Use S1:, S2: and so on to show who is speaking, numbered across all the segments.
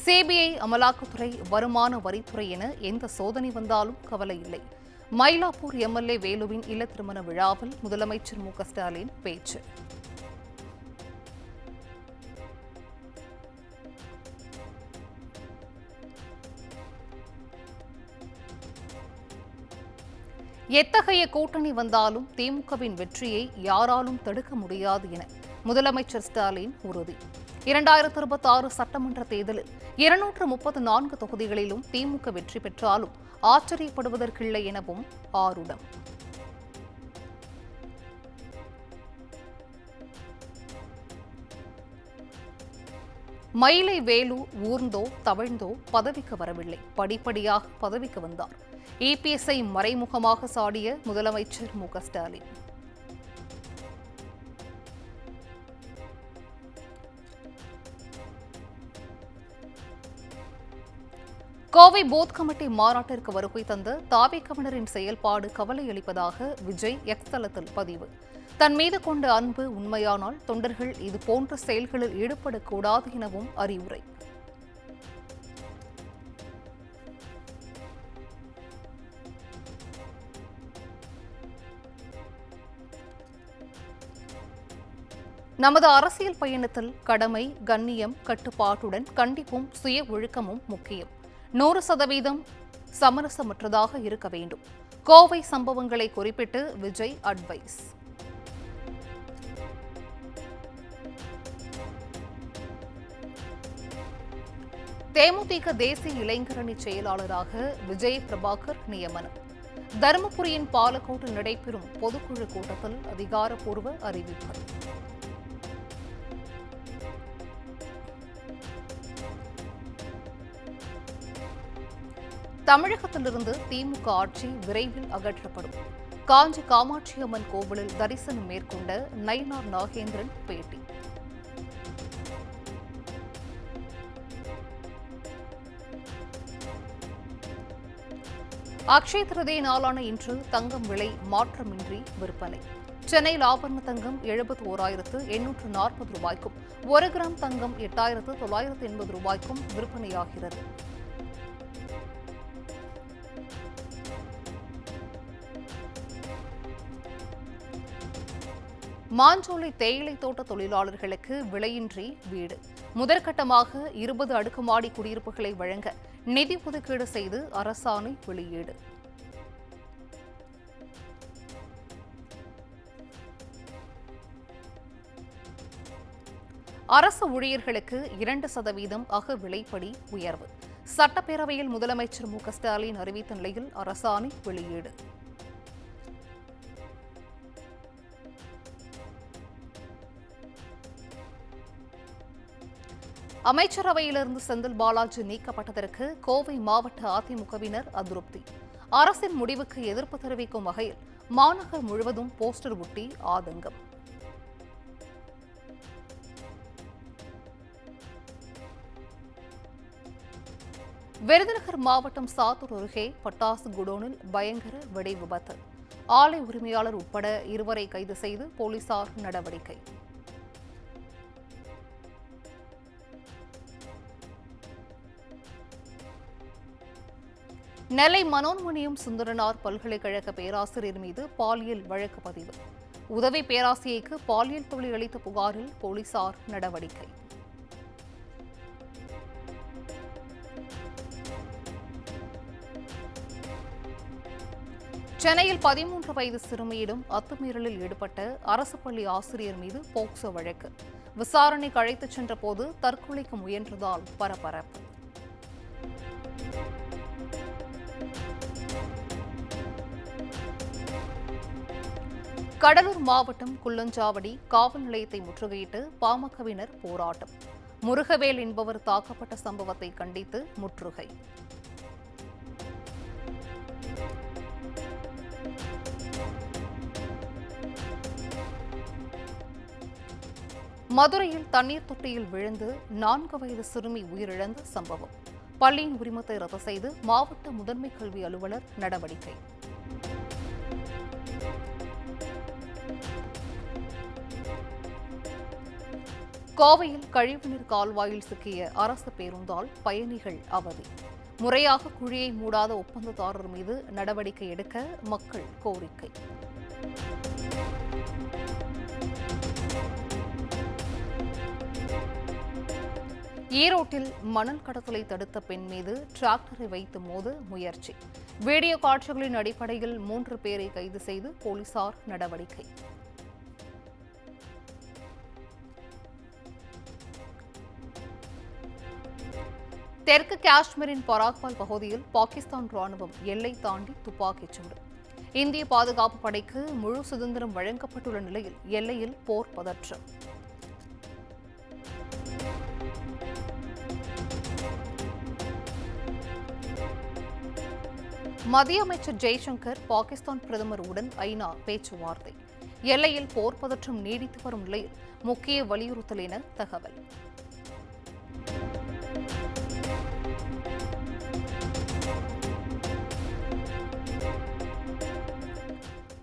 S1: CBI, அமலாக்கத்துறை, வருமான வரித்துறை என எந்த சோதனை வந்தாலும் கவலை இல்லை. மயிலாப்பூர் எம்எல்ஏ வேலுவின் இல்ல திருமண விழாவில் முதலமைச்சர் மு.க.ஸ்டாலின் பேச்சு. எத்தகைய கூட்டணி வந்தாலும் திமுகவின் வெற்றியை யாராலும் தடுக்க முடியாது என முதலமைச்சர் ஸ்டாலின் உறுதி. 2026 சட்டமன்ற தேர்தலில் 234 தொகுதிகளிலும் திமுக வெற்றி பெற்றாலும் ஆச்சரியப்படுவதற்கில்லை எனவும் ஆருடம். மயிலை வேலு ஊர்ந்தோ தவழ்ந்தோ பதவிக்கு வரவில்லை, படிப்படியாக பதவிக்கு வந்தார். இபிஎஸ்ஐ மறைமுகமாக சாடிய முதலமைச்சர் மு.க.ஸ்டாலின். கோவை பூத் கமிட்டி மாநாட்டிற்கு வருகை தந்த தாவேகவினரின் செயல்பாடு கவலையளிப்பதாக விஜய் எக்ஸ் தளத்தில் பதிவு. தன் மீது கொண்ட அன்பு உண்மையானால் தொண்டர்கள் இதுபோன்ற செயல்களில் ஈடுபடக்கூடாது எனவும் அறிவுரை. நமது அரசியல் பயணத்தில் கடமை, கண்ணியம், கட்டுப்பாட்டுடன் கண்டிப்பும் சுய ஒழுக்கமும் முக்கியம். 100% சமரசமற்றதாக இருக்க வேண்டும். கோவை சம்பவங்களை குறிப்பிட்டு விஜய் அட்வைஸ். தேமுதிக தேசிய இளைஞரணி செயலாளராக விஜய் பிரபாகர் நியமனம். தருமபுரியின் பாலக்கோட்டில் நடைபெறும் பொதுக்குழு கூட்டத்தில் அதிகாரப்பூர்வ அறிவிப்பு. தமிழகத்திலிருந்து திமுக ஆட்சி விரைவில் அகற்றப்படும். காஞ்சி காமாட்சி அம்மன் கோவிலில் தரிசனம் மேற்கொண்ட நயினார் நாகேந்திரன் பேட்டி. அக்ஷய திருதியை நாளான இன்று தங்கம் விலை மாற்றமின்றி விற்பனை. சென்னையில் ஆபரண தங்கம் 71,840 ரூபாய்க்கும், 1 கிராம் தங்கம் 8,980 ரூபாய்க்கும் விற்பனையாகிறது. மாஞ்சோலை தேயிலை தோட்ட தொழிலாளர்களுக்கு விலையின்றி வீடு. முதற்கட்டமாக 20 அடுக்குமாடி குடியிருப்புகளை வழங்க நிதி ஒதுக்கீடு செய்து அரசாணை வெளியீடு. அரசு ஊழியர்களுக்கு 2% அகவிலைப்படி உயர்வு. சட்டப்பேரவையில் முதலமைச்சர் மு.க.ஸ்டாலின் அறிவித்த நிலையில் அரசாணை வெளியீடு. அமைச்சரவையிலிருந்து செந்தில் பாலாஜி நீக்கப்பட்டதற்கு கோவை மாவட்ட அதிமுகவினர் அதிருப்தி. அரசின் முடிவுக்கு எதிர்ப்பு தெரிவிக்கும் வகையில் மாநகர் முழுவதும் போஸ்டர் ஒட்டி ஆதங்கம். விருதுநகர் மாவட்டம் சாத்தூர் அருகே பட்டாசு குடோனில் பயங்கர வெடி விபத்து. ஆலை உரிமையாளர் உட்பட 2 கைது செய்து போலீசார் நடவடிக்கை. நெல்லை மனோன்மணியம் சுந்தரனார் பல்கலைக்கழக பேராசிரியர் மீது பாலியல் வழக்கு பதிவு. உதவி பேராசிரியருக்கு பாலியல் தொழில் அளித்த புகாரில் போலீசார் நடவடிக்கை. சென்னையில் 13 வயது சிறுமியிடம் அத்துமீறலில் ஈடுபட்ட அரசு பள்ளி ஆசிரியர் மீது போக்சோ வழக்கு. விசாரணைக்கு அழைத்துச் சென்ற போது தற்கொலைக்கு முயன்றதால் பரபரப்பு. கடலூர் மாவட்டம் குள்ளஞ்சாவடி காவல் நிலையத்தை முற்றுகையிட்டு பாமகவினர் போராட்டம். முருகவேல் என்பவர் தாக்கப்பட்ட சம்பவத்தை கண்டித்து முற்றுகை. மதுரையில் தண்ணீர் தொட்டியில் விழுந்து 4 வயது சிறுமி உயிரிழந்த சம்பவம். பள்ளியின் உரிமத்தை ரத்து செய்து மாவட்ட முதன்மை கல்வி அலுவலர் நடவடிக்கை. கோவையில் கழிவுநீர் கால்வாயில் சிக்கிய அரசு பேருந்தால் பயணிகள் அவதி. முறையாக குழியை மூடாத ஒப்பந்ததாரர் மீது நடவடிக்கை எடுக்க மக்கள் கோரிக்கை. ஈரோட்டில் மணல் கடத்தலை தடுத்த பெண் மீது டிராக்டரை வைத்து மோத முயற்சி. வீடியோ காட்சிகளின் அடிப்படையில் 3 பேரை கைது செய்து போலீசார் நடவடிக்கை. தெற்கு காஷ்மீரின் பராக்பால் பகுதியில் பாகிஸ்தான் ராணுவம் எல்லை தாண்டி துப்பாக்கிச் சூடு. இந்திய பாதுகாப்பு படைக்கு முழு சுதந்திரம் வழங்கப்பட்டுள்ள நிலையில் எல்லையில் போர் பதற்றம். மத்திய அமைச்சர் ஜெய்சங்கர் பாகிஸ்தான் பிரதமருடன் ஐநா பேச்சுவார்த்தை. எல்லையில் போர் பதற்றம் நீடித்து வரும் நிலையில் முக்கிய வலியுறுத்தல் என தகவல்.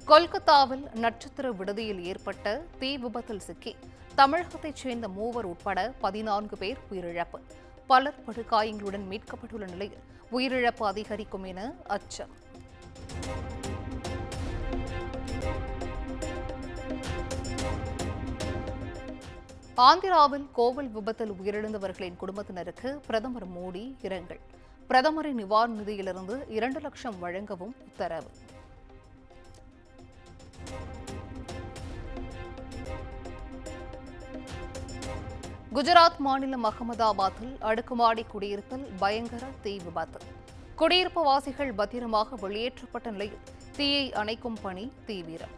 S1: கொல்கத்தாவில் நட்சத்திர விடுதியில் ஏற்பட்ட தீ விபத்தில் சிக்கி தமிழகத்தைச் சேர்ந்த 3 உட்பட 14 பேர் உயிரிழப்பு. பலர் படுகாயங்களுடன் மீட்கப்பட்டுள்ள நிலையில் உயிரிழப்பு அதிகரிக்கும் என அச்சம். ஆந்திராவில் கோவில் விபத்தில் உயிரிழந்தவர்களின் குடும்பத்தினருக்கு பிரதமர் மோடி இரங்கல். பிரதமரின் நிவாரண நிதியிலிருந்து 2 லட்சம் வழங்கவும் உத்தரவு. குஜராத் மாநிலம் அகமதாபாத்தில் அடுக்குமாடி குடியிருப்பில் பயங்கர தீ விபத்து. குடியிருப்பு வாசிகள் பத்திரமாக வெளியேற்றப்பட்ட நிலையில் தீயை அணைக்கும் பணி தீவிரம்.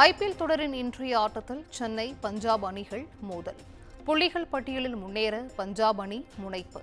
S1: ஐபிஎல் தொடரின் இன்றைய ஆட்டத்தில் சென்னை பஞ்சாப் அணிகள் மோதல். புள்ளிகள் பட்டியலில் முன்னேற பஞ்சாப் அணி முனைப்பு.